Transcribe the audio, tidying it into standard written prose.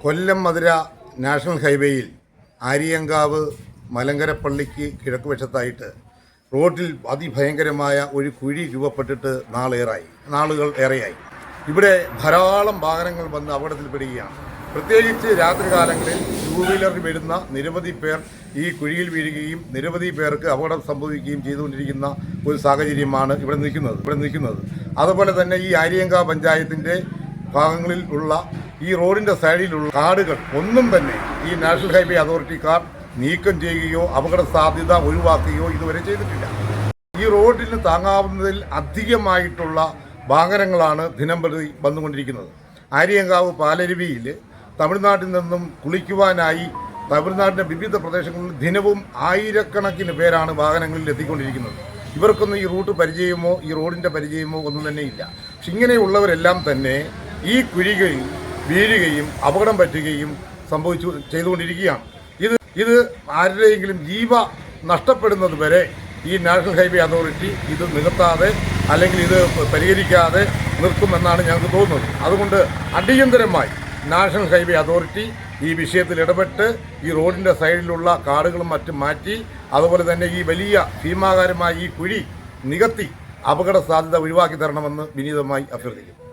കൊല്ലം മധുര national ഹൈവേയിൽ ആര്യങ്കാവ് മലങ്കരപ്പള്ളിക്ക് കിഴക്ക് വശത്തായിട്ട് റോഡിൽ അതിഭയങ്കരമായ ഒരു കുഴി രൂപപ്പെട്ടിട്ട് നാളുകൾ ഏറെയായി. ഇവിടെ ധാരാളം വാഹനങ്ങൾ വന്ന് അപകടത്തിൽപ്പെടുകയാണ്. പ്രത്യേകിച്ച് രാത്രികാലങ്ങളിൽ ടൂ വീലറിൽ വരുന്ന നിരവധി പേർ ഈ കുഴിയിൽ വീഴുകയും നിരവധി പേർക്ക് അപകടം സംഭവിക്കുകയും ചെയ്തുകൊണ്ടിരിക്കുന്ന ഒരു സാഹചര്യമാണ് ഇവിടെ നിൽക്കുന്നത്. അതുപോലെ തന്നെ ഈ ആര്യങ്കാവ് പഞ്ചായത്തിൻ്റെ ഭാഗങ്ങളിൽ ഉള്ള ഈ റോഡിൻ്റെ സൈഡിലുള്ള കാടുകൾ ഒന്നും തന്നെ ഈ നാഷണൽ ഹൈവേ അതോറിറ്റിക്കാർ നീക്കം ചെയ്യുകയോ അപകട സാധ്യത ഒഴിവാക്കുകയോ ഇതുവരെ ചെയ്തിട്ടില്ല. ഈ റോഡിന് താങ്ങാവുന്നതിൽ അധികമായിട്ടുള്ള വാഹനങ്ങളാണ് ദിനംപ്രതി വന്നുകൊണ്ടിരിക്കുന്നത്. ആര്യങ്കാവ് പാലരുവിയിൽ തമിഴ്നാട്ടിൽ നിന്നും കുളിക്കുവാനായി തമിഴ്നാട്ടിൻ്റെ വിവിധ പ്രദേശങ്ങളിൽ ദിനവും ആയിരക്കണക്കിന് പേരാണ് വാഹനങ്ങളിൽ എത്തിക്കൊണ്ടിരിക്കുന്നത്. ഇവർക്കൊന്നും ഈ റൂട്ട് പരിചയമോ ഈ റോഡിൻ്റെ പരിചയമോ ഒന്നും തന്നെ ഇല്ല. പക്ഷെ ഇങ്ങനെയുള്ളവരെല്ലാം തന്നെ ഈ കുഴികളിൽ വീഴുകയും അപകടം പറ്റുകയും ചെയ്തുകൊണ്ടിരിക്കുകയാണ്. ഇത് ആരുടെയെങ്കിലും ജീവ നഷ്ടപ്പെടുന്നത് വരെ ഈ നാഷണൽ ഹൈവേ അതോറിറ്റി ഇത് നികത്താതെ അല്ലെങ്കിൽ ഇത് പരിഹരിക്കാതെ നിർത്തുമെന്നാണ് ഞങ്ങൾക്ക് തോന്നുന്നത്. അതുകൊണ്ട് അടിയന്തരമായി നാഷണൽ ഹൈവേ അതോറിറ്റി ഈ വിഷയത്തിൽ ഇടപെട്ട് ഈ റോഡിൻ്റെ സൈഡിലുള്ള കാടുകളും മറ്റും മാറ്റി അതുപോലെ തന്നെ ഈ വലിയ ഭീമാകാരമായ ഈ കുഴി നികത്തി അപകട സാധ്യത ഒഴിവാക്കി തരണമെന്ന് വിനീതമായി അഭ്യർത്ഥിക്കുന്നു.